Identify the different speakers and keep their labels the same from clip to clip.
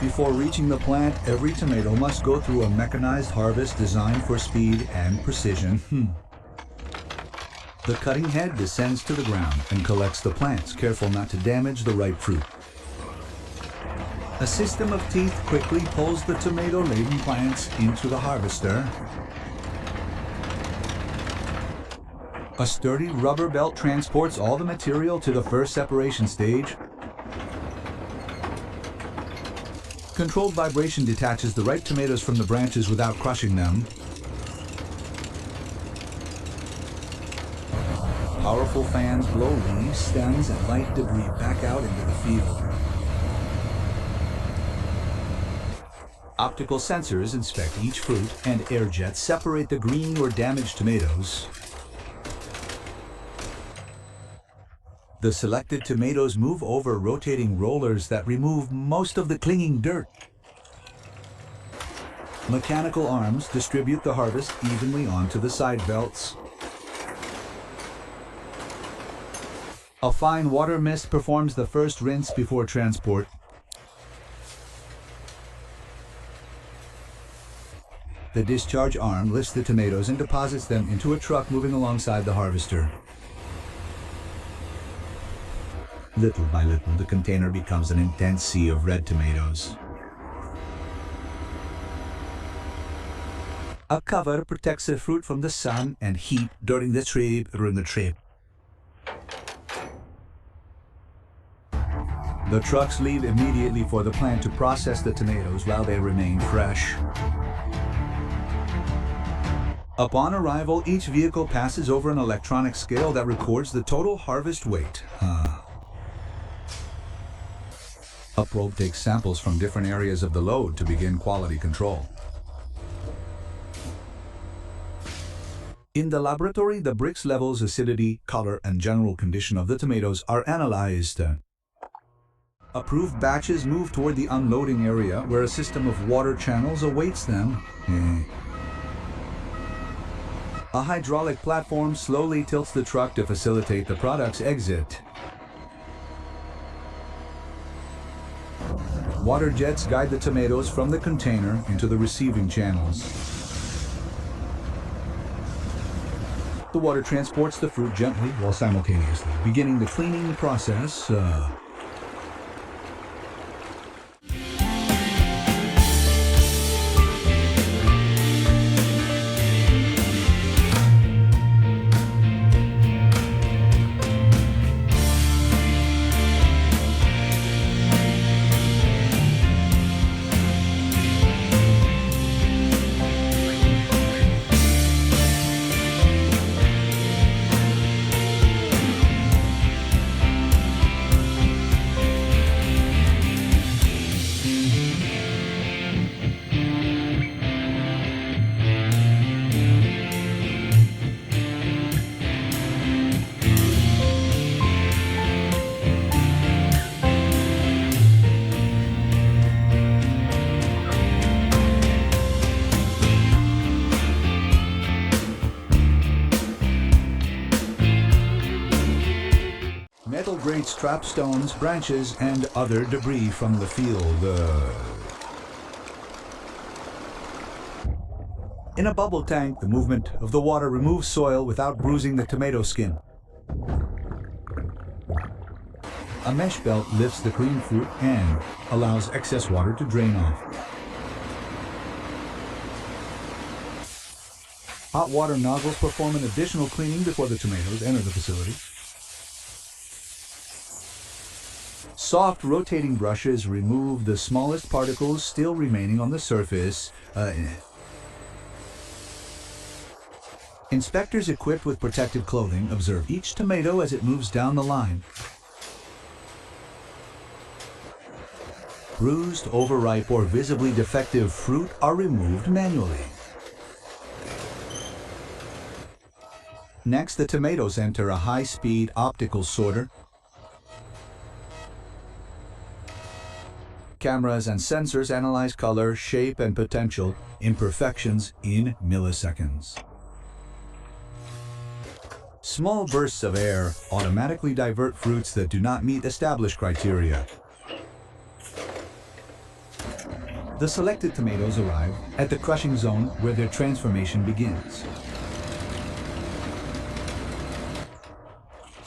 Speaker 1: Before reaching the plant, every tomato must go through a mechanized harvest designed for speed and precision. The cutting head descends to the ground and collects the plants, careful not to damage the ripe fruit. A system of teeth quickly pulls the tomato-laden plants into the harvester. A sturdy rubber belt transports all the material to the first separation stage. Controlled vibration detaches the ripe tomatoes from the branches without crushing them. Powerful fans blow leaves, stems, and light debris back out into the field. Optical sensors inspect each fruit, and air jets separate the green or damaged tomatoes. The selected tomatoes move over rotating rollers that remove most of the clinging dirt. Mechanical arms distribute the harvest evenly onto the side belts. A fine water mist performs the first rinse before transport. The discharge arm lifts the tomatoes and deposits them into a truck moving alongside the harvester. Little by little, the container becomes an intense sea of red tomatoes. A cover protects the fruit from the sun and heat during the trip. The trucks leave immediately for the plant to process the tomatoes while they remain fresh. Upon arrival, each vehicle passes over an electronic scale that records the total harvest weight. A probe takes samples from different areas of the load to begin quality control. In the laboratory, the bricks levels, acidity, color, and general condition of the tomatoes are analyzed. Approved batches move toward the unloading area, where a system of water channels awaits them. A hydraulic platform slowly tilts the truck to facilitate the product's exit. Water jets guide the tomatoes from the container into the receiving channels. The water transports the fruit gently while simultaneously beginning the cleaning process. Metal grates trap stones, branches, and other debris from the field. In a bubble tank, the movement of the water removes soil without bruising the tomato skin. A mesh belt lifts the clean fruit and allows excess water to drain off. Hot water nozzles perform an additional cleaning before the tomatoes enter the facility. Soft rotating brushes remove the smallest particles still remaining on the surface. Inspectors equipped with protective clothing observe each tomato as it moves down the line. Bruised, overripe, or visibly defective fruit are removed manually. Next, the tomatoes enter a high-speed optical sorter. Cameras and sensors analyze color, shape, and potential imperfections in milliseconds. Small bursts of air automatically divert fruits that do not meet established criteria. The selected tomatoes arrive at the crushing zone where their transformation begins.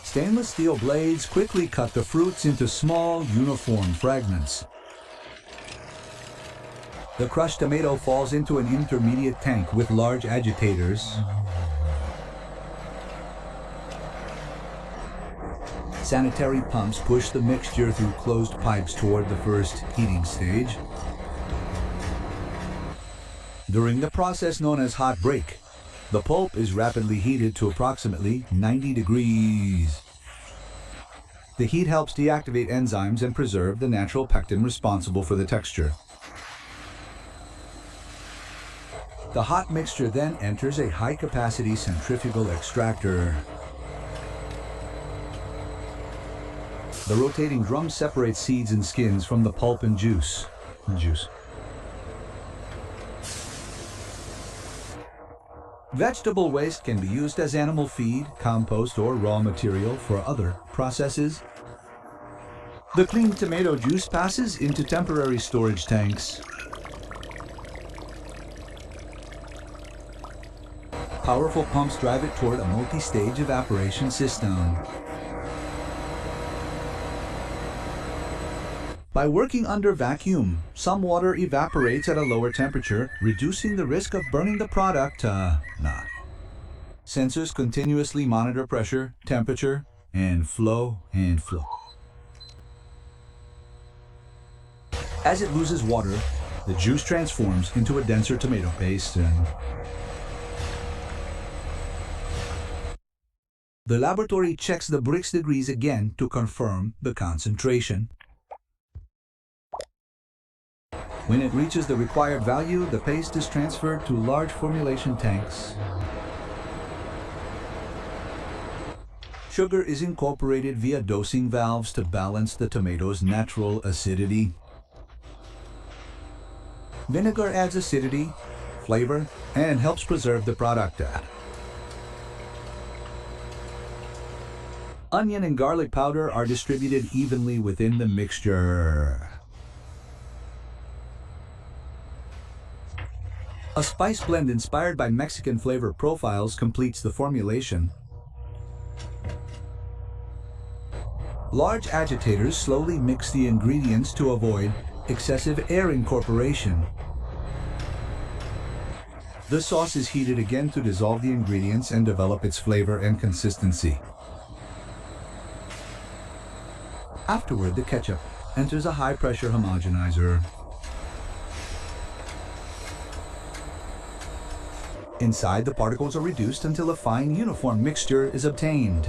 Speaker 1: Stainless steel blades quickly cut the fruits into small, uniform fragments. The crushed tomato falls into an intermediate tank with large agitators. Sanitary pumps push the mixture through closed pipes toward the first heating stage. During the process known as hot break, the pulp is rapidly heated to approximately 90 degrees. The heat helps deactivate enzymes and preserve the natural pectin responsible for the texture. The hot mixture then enters a high-capacity centrifugal extractor. The rotating drum separates seeds and skins from the pulp and juice. Vegetable waste can be used as animal feed, compost, or raw material for other processes. The clean tomato juice passes into temporary storage tanks. Powerful pumps drive it toward a multi-stage evaporation system. By working under vacuum, some water evaporates at a lower temperature, reducing the risk of burning the product. Sensors continuously monitor pressure, temperature, and flow. As it loses water, the juice transforms into a denser tomato paste. The laboratory checks the Brix degrees again to confirm the concentration. When it reaches the required value, the paste is transferred to large formulation tanks. Sugar is incorporated via dosing valves to balance the tomato's natural acidity. Vinegar adds acidity, flavor, and helps preserve the product. Onion and garlic powder are distributed evenly within the mixture. A spice blend inspired by Mexican flavor profiles completes the formulation. Large agitators slowly mix the ingredients to avoid excessive air incorporation. The sauce is heated again to dissolve the ingredients and develop its flavor and consistency. Afterward, the ketchup enters a high-pressure homogenizer. Inside, the particles are reduced until a fine, uniform mixture is obtained.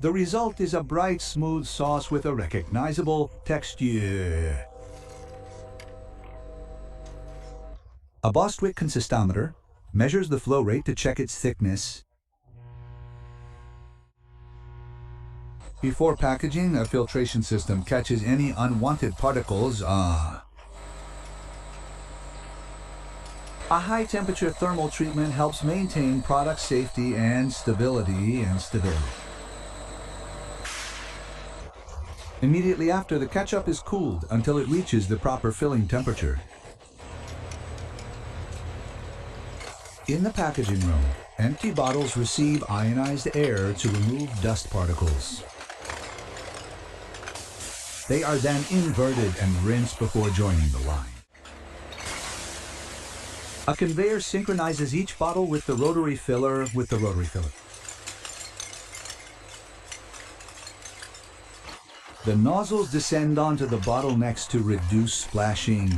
Speaker 1: The result is a bright, smooth sauce with a recognizable texture. A Bostwick consistometer measures the flow rate to check its thickness. Before packaging, a filtration system catches any unwanted particles. A high-temperature thermal treatment helps maintain product safety and stability. Immediately after, the ketchup is cooled until it reaches the proper filling temperature. In the packaging room, empty bottles receive ionized air to remove dust particles. They are then inverted and rinsed before joining the line. A conveyor synchronizes each bottle with the rotary filler. The nozzles descend onto the bottlenecks to reduce splashing.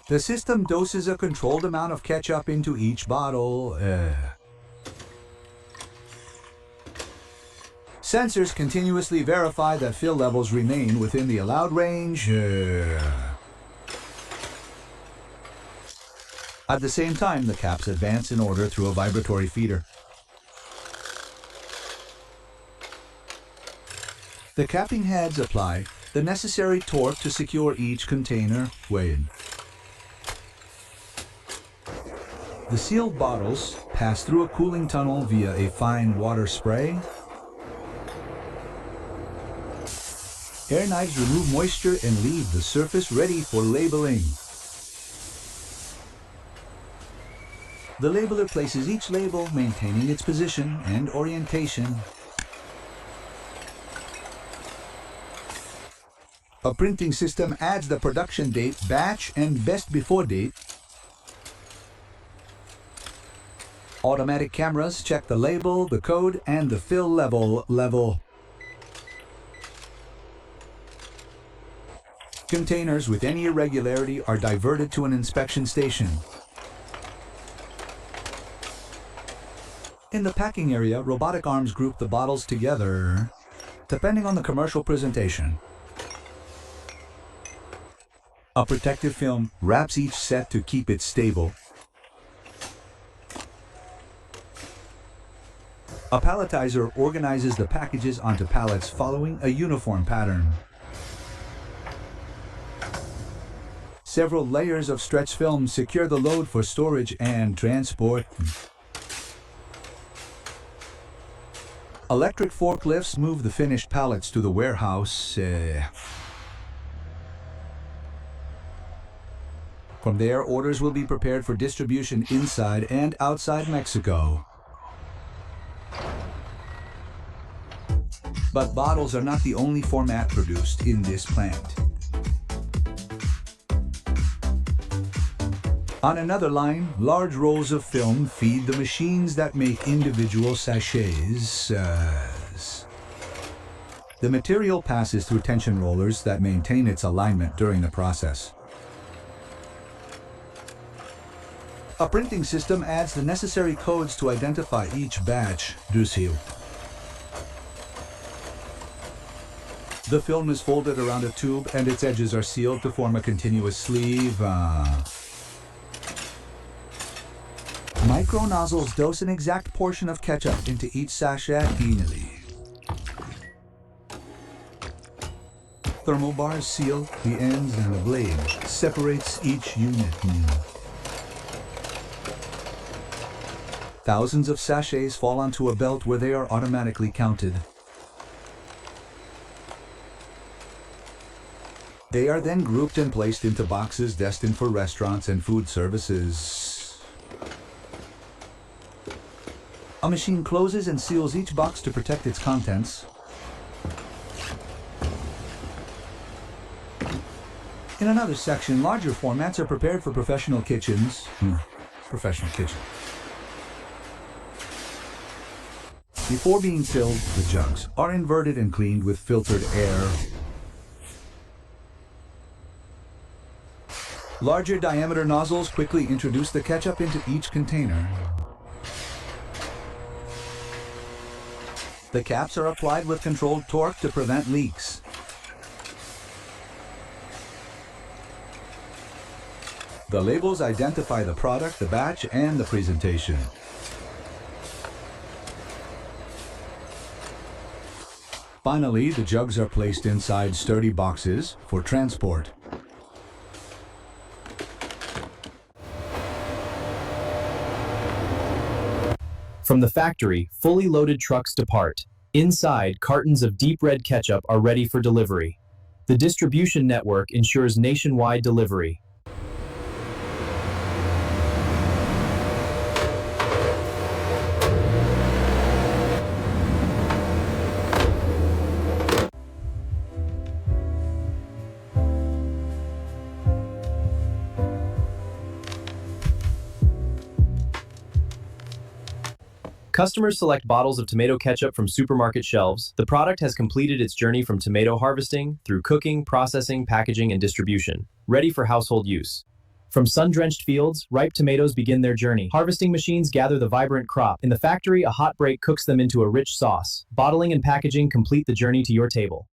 Speaker 1: The system doses a controlled amount of ketchup into each bottle. Sensors continuously verify that fill levels remain within the allowed range. At the same time, the caps advance in order through a vibratory feeder. The capping heads apply the necessary torque to secure each container weighed. The sealed bottles pass through a cooling tunnel via a fine water spray. Air knives remove moisture and leave the surface ready for labeling. The labeler places each label, maintaining its position and orientation. A printing system adds the production date, batch, and best before date. Automatic cameras check the label, the code, and the fill level. Containers with any irregularity are diverted to an inspection station. In the packing area, robotic arms group the bottles together, depending on the commercial presentation. A protective film wraps each set to keep it stable. A palletizer organizes the packages onto pallets following a uniform pattern. Several layers of stretch film secure the load for storage and transport. Electric forklifts move the finished pallets to the warehouse. From there, orders will be prepared for distribution inside and outside Mexico. But bottles are not the only format produced in this plant. On another line, large rolls of film feed the machines that make individual sachets. The material passes through tension rollers that maintain its alignment during the process. A printing system adds the necessary codes to identify each batch. The film is folded around a tube and its edges are sealed to form a continuous sleeve. Micro nozzles dose an exact portion of ketchup into each sachet cleanly. Thermal bars seal the ends and the blade separates each unit. Thousands of sachets fall onto a belt where they are automatically counted. They are then grouped and placed into boxes destined for restaurants and food services. A machine closes and seals each box to protect its contents. In another section, larger formats are prepared for professional kitchens. Professional kitchen. Before being filled, the jugs are inverted and cleaned with filtered air. Larger diameter nozzles quickly introduce the ketchup into each container. The caps are applied with controlled torque to prevent leaks. The labels identify the product, the batch, and the presentation. Finally, the jugs are placed inside sturdy boxes for transport.
Speaker 2: From the factory, fully loaded trucks depart. Inside, cartons of deep red ketchup are ready for delivery. The distribution network ensures nationwide delivery. Customers select bottles of tomato ketchup from supermarket shelves. The product has completed its journey from tomato harvesting through cooking, processing, packaging, and distribution, ready for household use. From sun-drenched fields, ripe tomatoes begin their journey. Harvesting machines gather the vibrant crop. In the factory, a hot break cooks them into a rich sauce. Bottling and packaging complete the journey to your table.